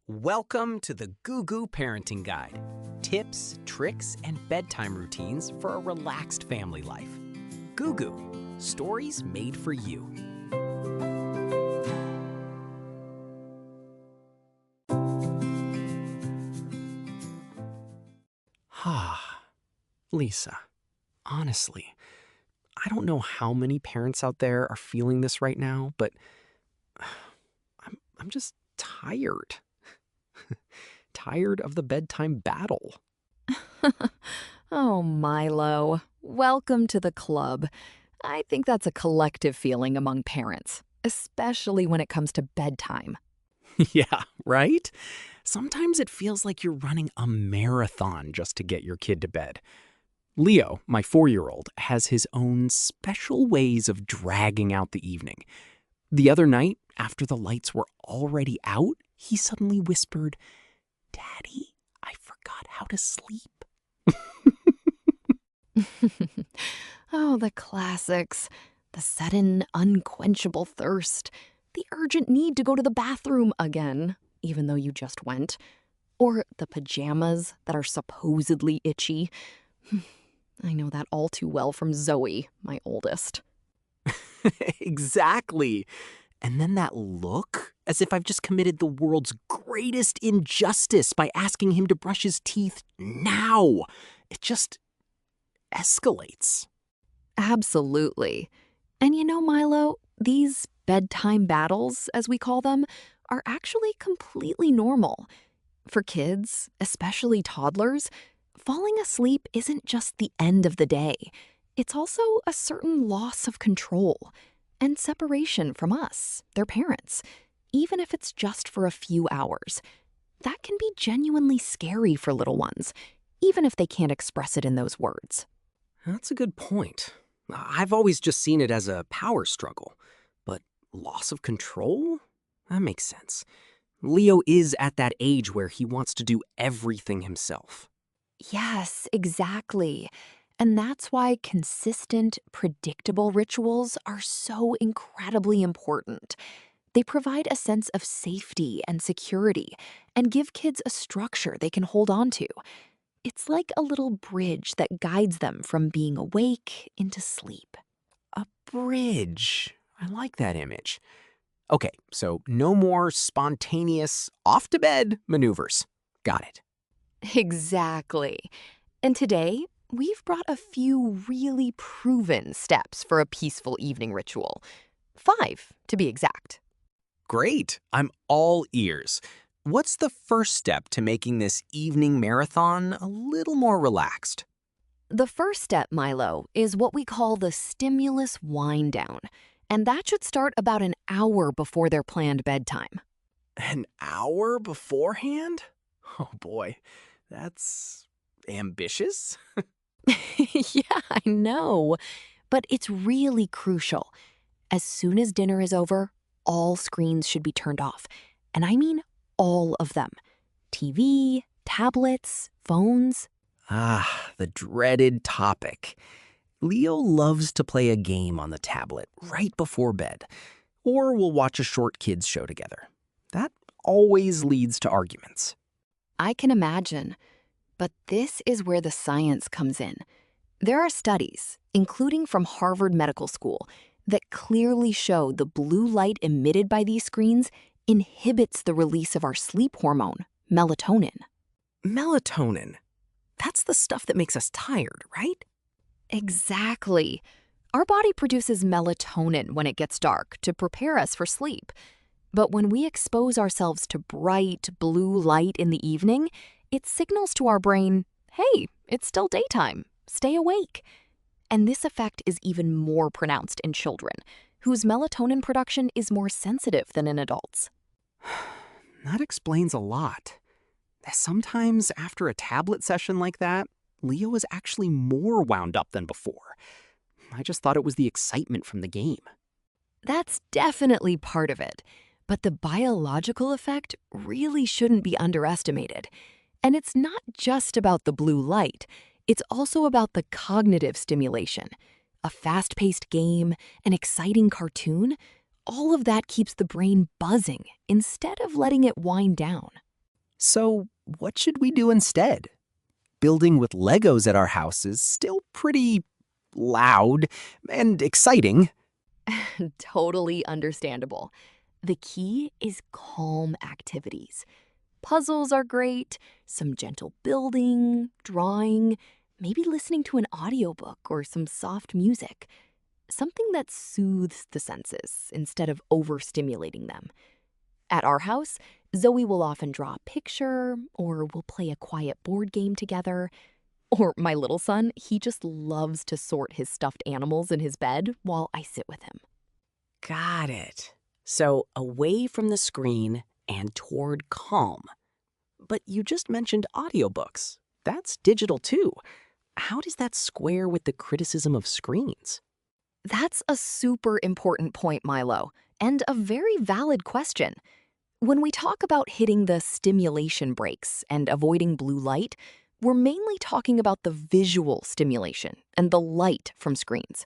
Welcome to the Gugu Parenting Guide. Tips, tricks, and bedtime routines for a relaxed family life. Gugu, stories made for you. Lisa, honestly, I don't know how many parents out there are feeling this right now, but I'm just tired. Tired of the bedtime battle. Oh, Milo. Welcome to the club. I think that's a collective feeling among parents, especially when it comes to bedtime. Yeah, right? Sometimes it feels like you're running a marathon just to get your kid to bed. Leo, my 4-year-old, has his own special ways of dragging out the evening. The other night, after the lights were already out, he suddenly whispered, "Daddy, I forgot how to sleep." Oh, the classics. The sudden, unquenchable thirst. The urgent need to go to the bathroom again, even though you just went. Or the pajamas that are supposedly itchy. I know that all too well from Zoe, my oldest. Exactly. And then that look, as if I've just committed the world's greatest injustice by asking him to brush his teeth now. It just escalates. Absolutely. And you know, Milo, these bedtime battles, as we call them, are actually completely normal. For kids, especially toddlers, falling asleep isn't just the end of the day. It's also a certain loss of control and separation from us, their parents, even if it's just for a few hours. That can be genuinely scary for little ones, even if they can't express it in those words. That's a good point. I've always just seen it as a power struggle. But loss of control? That makes sense. Leo is at that age where he wants to do everything himself. Yes, exactly. And that's why consistent, predictable rituals are so incredibly important. They provide a sense of safety and security and give kids a structure they can hold on to. It's like a little bridge that guides them from being awake into sleep. A bridge. I like that image. Okay, so no more spontaneous off to bed maneuvers. Got it. Exactly. And today, we've brought a few really proven steps for a peaceful evening ritual. 5, to be exact. Great. I'm all ears. What's the first step to making this evening marathon a little more relaxed? The first step, Milo, is what we call the stimulus wind down. And that should start about an hour before their planned bedtime. An hour beforehand? Oh boy, that's ambitious. Yeah, I know. But it's really crucial. As soon as dinner is over, all screens should be turned off. And I mean all of them. TV, tablets, phones. The dreaded topic. Leo loves to play a game on the tablet right before bed, or we'll watch a short kids show together. That always leads to arguments. I can imagine. But this is where the science comes in. There are studies, including from Harvard Medical School, that clearly show the blue light emitted by these screens inhibits the release of our sleep hormone, melatonin. Melatonin. That's the stuff that makes us tired, right? Exactly. Our body produces melatonin when it gets dark to prepare us for sleep. But when we expose ourselves to bright blue light in the evening, it signals to our brain, hey, it's still daytime, stay awake. And this effect is even more pronounced in children, whose melatonin production is more sensitive than in adults. That explains a lot. Sometimes after a tablet session like that, Leo is actually more wound up than before. I just thought it was the excitement from the game. That's definitely part of it. But the biological effect really shouldn't be underestimated. And it's not just about the blue light. It's also about the cognitive stimulation. A fast-paced game, an exciting cartoon, all of that keeps the brain buzzing instead of letting it wind down. So, what should we do instead? Building with Legos at our house is still pretty loud and exciting. Totally understandable. The key is calm activities. Puzzles are great, some gentle building, drawing, maybe listening to an audiobook or some soft music. Something that soothes the senses instead of overstimulating them. At our house, Zoe will often draw a picture, or we'll play a quiet board game together. Or my little son, he just loves to sort his stuffed animals in his bed while I sit with him. Got it. So away from the screen and toward calm. But you just mentioned audiobooks. That's digital too. How does that square with the criticism of screens? That's a super important point, Milo, and a very valid question. When we talk about hitting the stimulation breaks and avoiding blue light, we're mainly talking about the visual stimulation and the light from screens.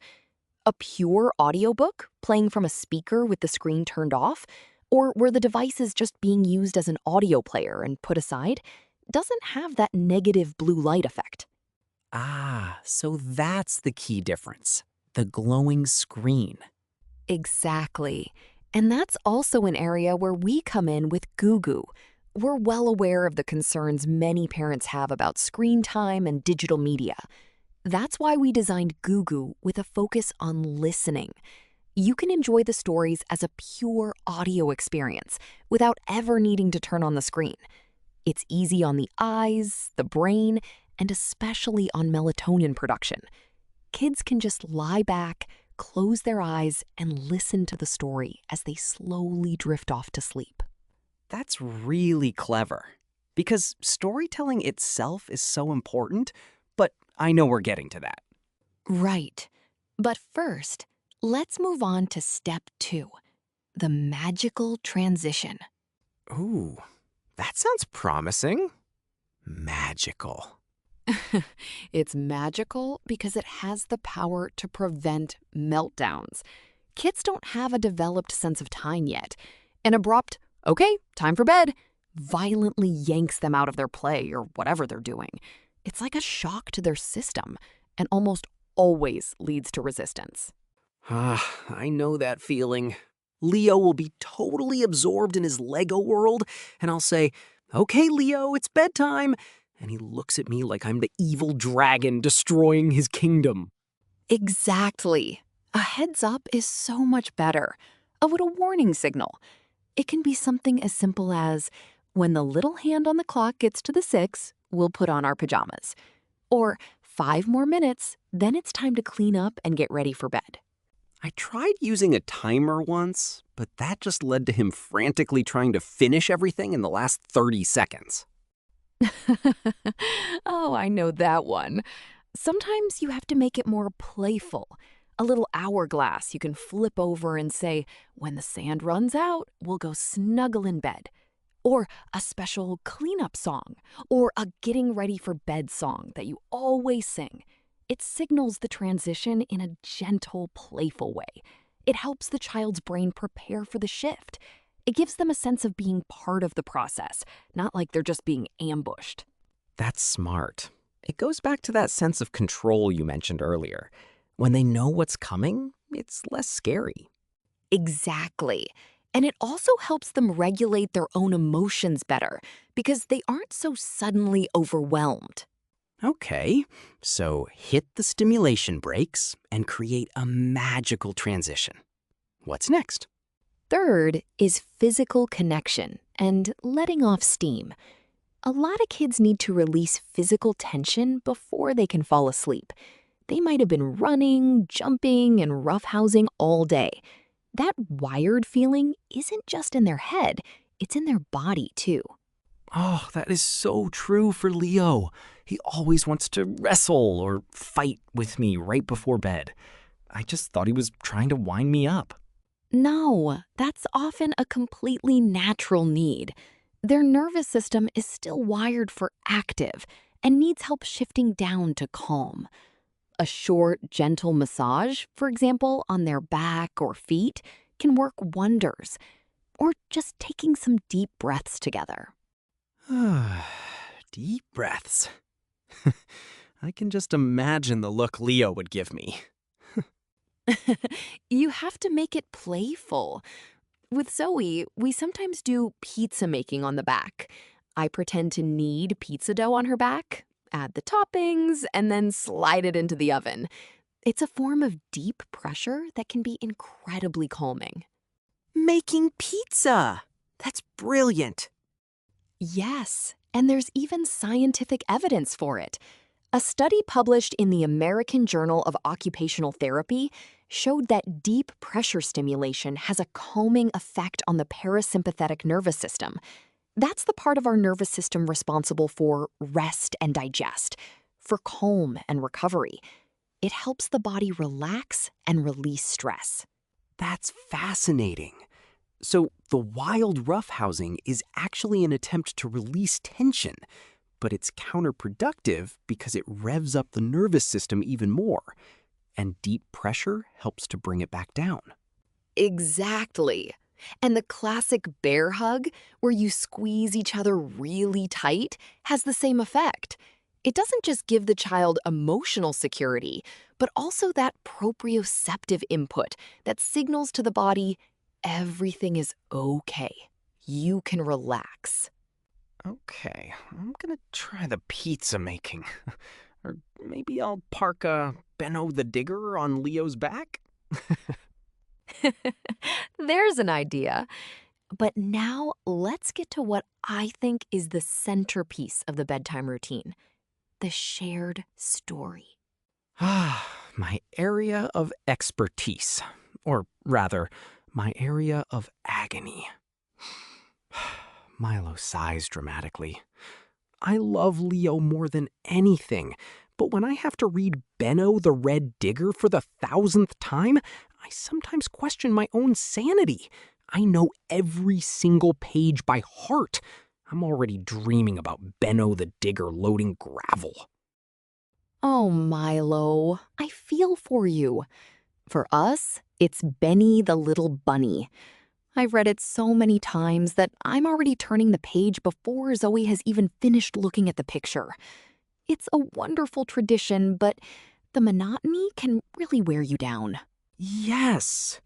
A pure audiobook playing from a speaker with the screen turned off, or where the device is just being used as an audio player and put aside, doesn't have that negative blue light effect. Ah, so that's the key difference. The glowing screen. Exactly. And that's also an area where we come in with Gugu. We're well aware of the concerns many parents have about screen time and digital media. That's why we designed Gugu with a focus on listening. You can enjoy the stories as a pure audio experience without ever needing to turn on the screen. It's easy on the eyes, the brain, and especially on melatonin production. Kids can just lie back, close their eyes, and listen to the story as they slowly drift off to sleep. That's really clever. Because storytelling itself is so important, but I know we're getting to that. Right. But first, let's move on to step 2, the magical transition. Ooh, that sounds promising. Magical. It's magical because it has the power to prevent meltdowns. Kids don't have a developed sense of time yet. An abrupt, okay, time for bed, violently yanks them out of their play or whatever they're doing. It's like a shock to their system and almost always leads to resistance. Ah, I know that feeling. Leo will be totally absorbed in his Lego world, and I'll say, okay, Leo, it's bedtime. And he looks at me like I'm the evil dragon destroying his kingdom. Exactly. A heads up is so much better. A little warning signal. It can be something as simple as, when the little hand on the clock gets to the 6, we'll put on our pajamas. Or 5 more minutes, then it's time to clean up and get ready for bed. I tried using a timer once, but that just led to him frantically trying to finish everything in the last 30 seconds. Oh, I know that one. Sometimes you have to make it more playful. A little hourglass you can flip over and say, when the sand runs out, we'll go snuggle in bed. Or a special cleanup song, or a getting ready for bed song that you always sing. It signals the transition in a gentle, playful way. It helps the child's brain prepare for the shift. It gives them a sense of being part of the process, not like they're just being ambushed. That's smart. It goes back to that sense of control you mentioned earlier. When they know what's coming, it's less scary. Exactly. And it also helps them regulate their own emotions better because they aren't so suddenly overwhelmed. Okay, so hit the stimulation brakes and create a magical transition. What's next? Third is physical connection and letting off steam. A lot of kids need to release physical tension before they can fall asleep. They might have been running, jumping, and roughhousing all day. That wired feeling isn't just in their head, it's in their body too. Oh, that is so true for Leo. He always wants to wrestle or fight with me right before bed. I just thought he was trying to wind me up. No, that's often a completely natural need. Their nervous system is still wired for active and needs help shifting down to calm. A short, gentle massage, for example, on their back or feet, can work wonders. Or just taking some deep breaths together. Deep breaths. I can just imagine the look Leo would give me. You have to make it playful. With Zoe, we sometimes do pizza making on the back. I pretend to knead pizza dough on her back, add the toppings, and then slide it into the oven. It's a form of deep pressure that can be incredibly calming. Making pizza! That's brilliant. Yes, and there's even scientific evidence for it. A study published in the American Journal of Occupational Therapy showed that deep pressure stimulation has a calming effect on the parasympathetic nervous system. That's the part of our nervous system responsible for rest and digest, for calm and recovery. It helps the body relax and release stress. That's fascinating. So the wild roughhousing is actually an attempt to release tension, but it's counterproductive because it revs up the nervous system even more, and deep pressure helps to bring it back down. Exactly. And the classic bear hug, where you squeeze each other really tight, has the same effect. It doesn't just give the child emotional security, but also that proprioceptive input that signals to the body, everything is okay. You can relax. Okay, I'm gonna try the pizza making. Or maybe I'll park a Benno the Digger on Leo's back? There's an idea. But now let's get to what I think is the centerpiece of the bedtime routine, the shared story. My area of expertise. Or rather, my area of agony. Milo sighs dramatically. I love Leo more than anything, but when I have to read Benno the Red Digger for the 1,000th time, I sometimes question my own sanity. I know every single page by heart. I'm already dreaming about Benno the Digger loading gravel. Oh, Milo, I feel for you. For us, it's Benny the Little Bunny. I've read it so many times that I'm already turning the page before Zoe has even finished looking at the picture. It's a wonderful tradition, but the monotony can really wear you down. Yes,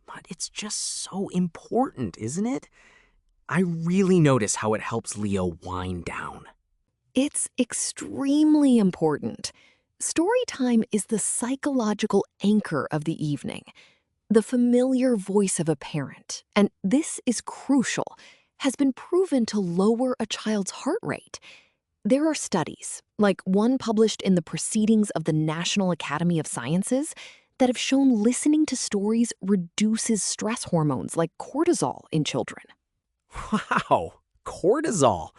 but it's just so important, isn't it? I really notice how it helps Leo wind down. It's extremely important. Story time is the psychological anchor of the evening, the familiar voice of a parent, and this is crucial, has been proven to lower a child's heart rate. There are studies, like one published in the Proceedings of the National Academy of Sciences, that have shown listening to stories reduces stress hormones like cortisol in children. Wow, cortisol.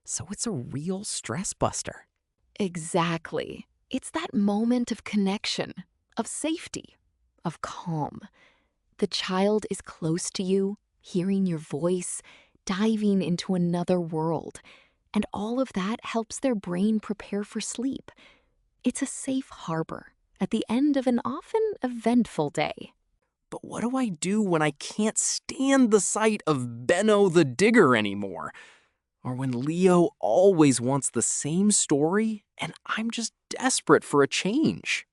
So it's a real stress buster. Exactly. It's that moment of connection, of safety, of calm. The child is close to you, hearing your voice, diving into another world. And all of that helps their brain prepare for sleep. It's a safe harbor at the end of an often eventful day. But what do I do when I can't stand the sight of Benno the Digger anymore? Or when Leo always wants the same story and I'm just desperate for a change?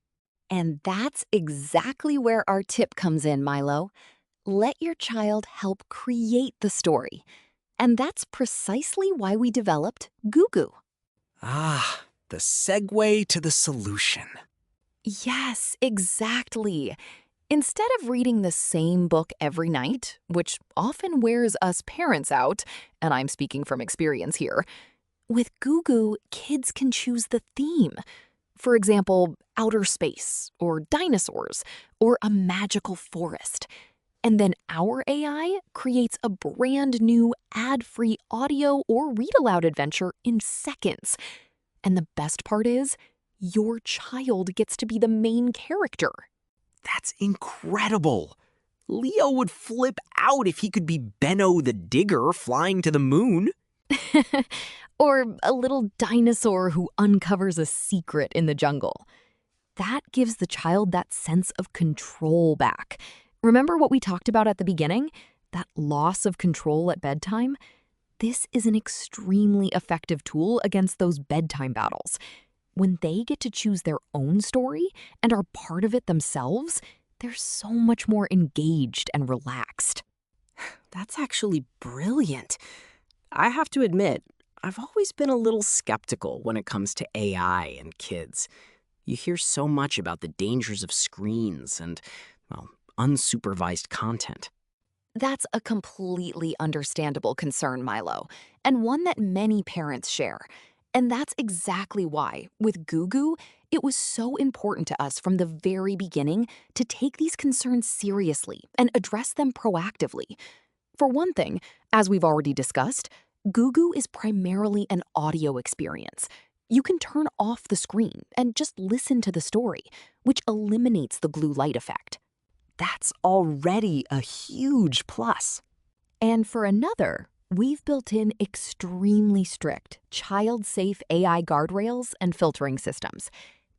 And that's exactly where our tip comes in, Milo. Let your child help create the story. And that's precisely why we developed Gugu. Ah, the segue to the solution. Yes, exactly. Instead of reading the same book every night, which often wears us parents out, and I'm speaking from experience here, with Gugu, kids can choose the theme. For example, outer space, or dinosaurs, or a magical forest. And then our AI creates a brand new ad-free audio or read-aloud adventure in seconds. And the best part is, your child gets to be the main character. That's incredible. Leo would flip out if he could be Benno the Digger flying to the moon. Or a little dinosaur who uncovers a secret in the jungle. That gives the child that sense of control back. Remember what we talked about at the beginning? That loss of control at bedtime? This is an extremely effective tool against those bedtime battles. When they get to choose their own story and are part of it themselves, they're so much more engaged and relaxed. That's actually brilliant. I have to admit, I've always been a little skeptical when it comes to AI and kids. You hear so much about the dangers of screens and, well, unsupervised content. That's a completely understandable concern, Milo, and one that many parents share. And that's exactly why, with Gugu, it was so important to us from the very beginning to take these concerns seriously and address them proactively. For one thing, as we've already discussed, Gugu is primarily an audio experience. You can turn off the screen and just listen to the story, which eliminates the blue light effect. That's already a huge plus. And for another, we've built in extremely strict, child-safe AI guardrails and filtering systems.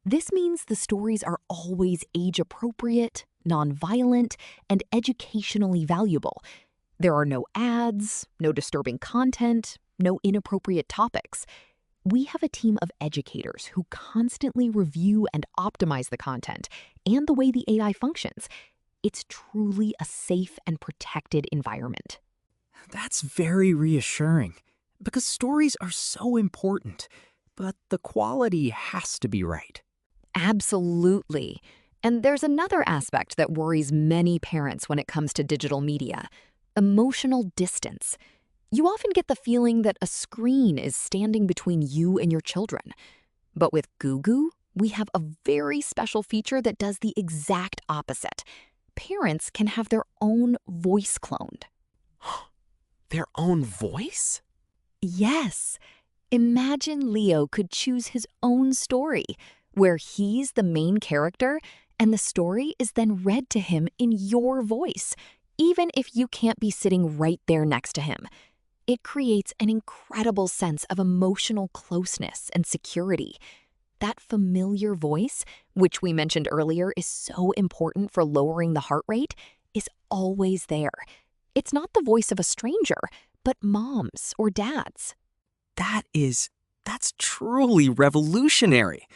This means the stories are always age-appropriate, non-violent, and educationally valuable. There are no ads, no disturbing content, no inappropriate topics. We have a team of educators who constantly review and optimize the content and the way the AI functions. It's truly a safe and protected environment. That's very reassuring, because stories are so important, but the quality has to be right. Absolutely. And there's another aspect that worries many parents when it comes to digital media: emotional distance. You often get the feeling that a screen is standing between you and your children. But with Gugu, we have a very special feature that does the exact opposite. Parents can have their own voice cloned. Their own voice? Yes. Imagine Leo could choose his own story, where he's the main character and the story is then read to him in your voice, even if you can't be sitting right there next to him. It creates an incredible sense of emotional closeness and security. That familiar voice, which we mentioned earlier is so important for lowering the heart rate, is always there. It's not the voice of a stranger, but mom's or dad's. That's truly revolutionary.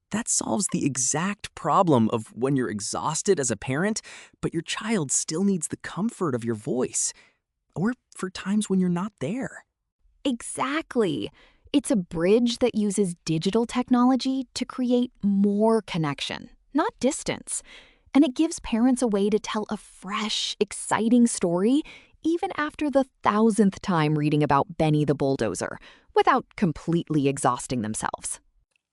That solves the exact problem of when you're exhausted as a parent, but your child still needs the comfort of your voice. Or for times when you're not there. Exactly. It's a bridge that uses digital technology to create more connection, not distance. And it gives parents a way to tell a fresh, exciting story even after the 1,000th time reading about Benny the Bulldozer, without completely exhausting themselves.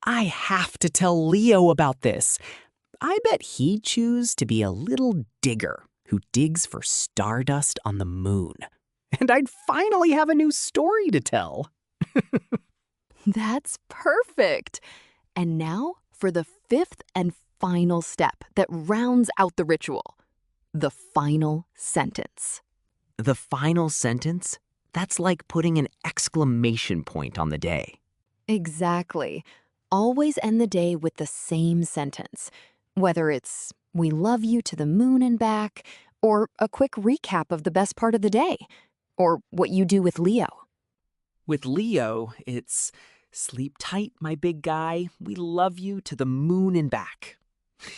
I have to tell Leo about this. I bet he'd choose to be a little digger who digs for stardust on the moon. And I'd finally have a new story to tell. That's perfect. And now for the fifth and final step that rounds out the ritual: the final sentence. The final sentence? That's like putting an exclamation point on the day. Exactly. Always end the day with the same sentence, whether it's "We love you to the moon and back," or a quick recap of the best part of the day, or what you do with Leo. With Leo, it's "Sleep tight, my big guy. We love you to the moon and back."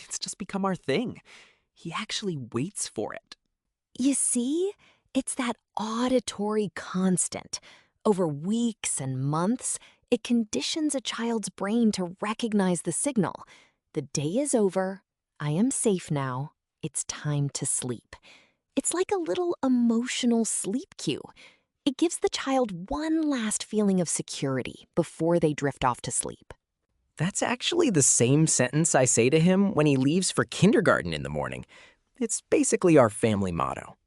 It's just become our thing. He actually waits for it. You see, it's that auditory constant. Over weeks and months, it conditions a child's brain to recognize the signal. The day is over. I am safe now. It's time to sleep. It's like a little emotional sleep cue. It gives the child one last feeling of security before they drift off to sleep. That's actually the same sentence I say to him when he leaves for kindergarten in the morning. It's basically our family motto.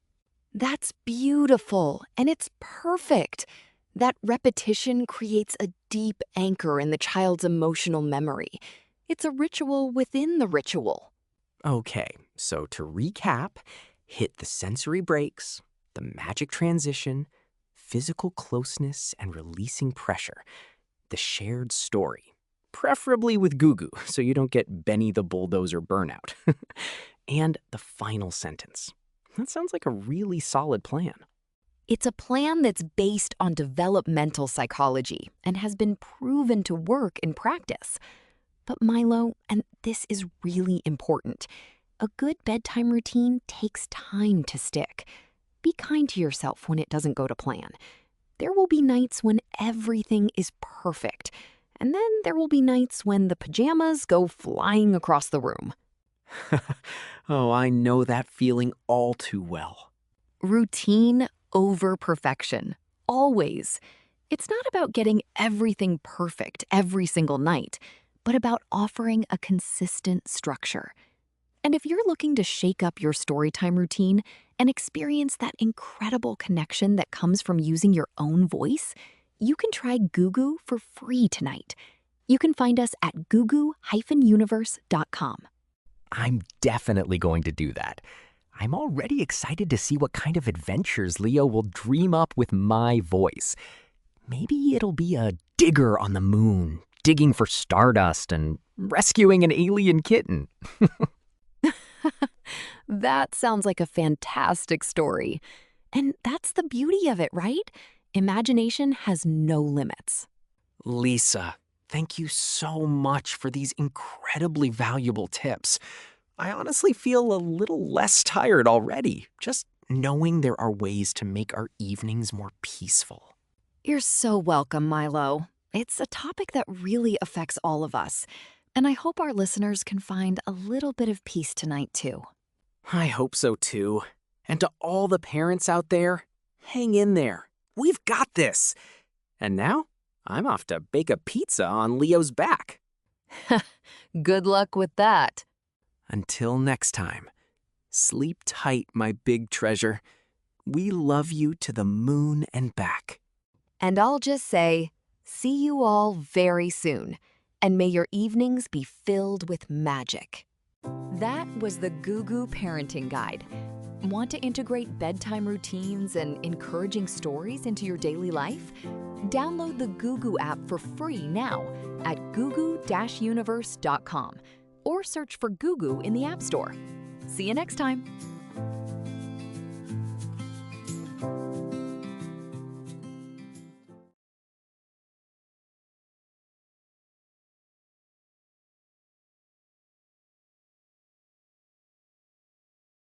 That's beautiful, and it's perfect. That repetition creates a deep anchor in the child's emotional memory. It's a ritual within the ritual. Okay, so to recap, hit the sensory brakes, the magic transition, physical closeness and releasing pressure, the shared story, preferably with Gugu so you don't get Benny the Bulldozer burnout, and the final sentence. That sounds like a really solid plan. It's a plan that's based on developmental psychology and has been proven to work in practice. But Milo, and this is really important, a good bedtime routine takes time to stick. Be kind to yourself when it doesn't go to plan. There will be nights when everything is perfect, and then there will be nights when the pajamas go flying across the room. Oh, I know that feeling all too well. Routine over perfection, always. It's not about getting everything perfect every single night, but about offering a consistent structure. And if you're looking to shake up your storytime routine and experience that incredible connection that comes from using your own voice, you can try Gugu for free tonight. You can find us at gugu-universe.com. I'm definitely going to do that. I'm already excited to see what kind of adventures Leo will dream up with my voice. Maybe it'll be a digger on the moon, digging for stardust and rescuing an alien kitten. That sounds like a fantastic story. And that's the beauty of it, right? Imagination has no limits. Lisa, thank you so much for these incredibly valuable tips. I honestly feel a little less tired already, just knowing there are ways to make our evenings more peaceful. You're so welcome, Milo. It's a topic that really affects all of us, and I hope our listeners can find a little bit of peace tonight, too. I hope so too. And to all the parents out there, hang in there. We've got this. And now, I'm off to bake a pizza on Leo's back. Good luck with that. Until next time, sleep tight, my big treasure. We love you to the moon and back. And I'll just say, see you all very soon, and may your evenings be filled with magic. That was the Gugu Parenting Guide. Want to integrate bedtime routines and encouraging stories into your daily life? Download the Gugu app for free now at gugu-universe.com or search for Gugu in the App Store. See you next time.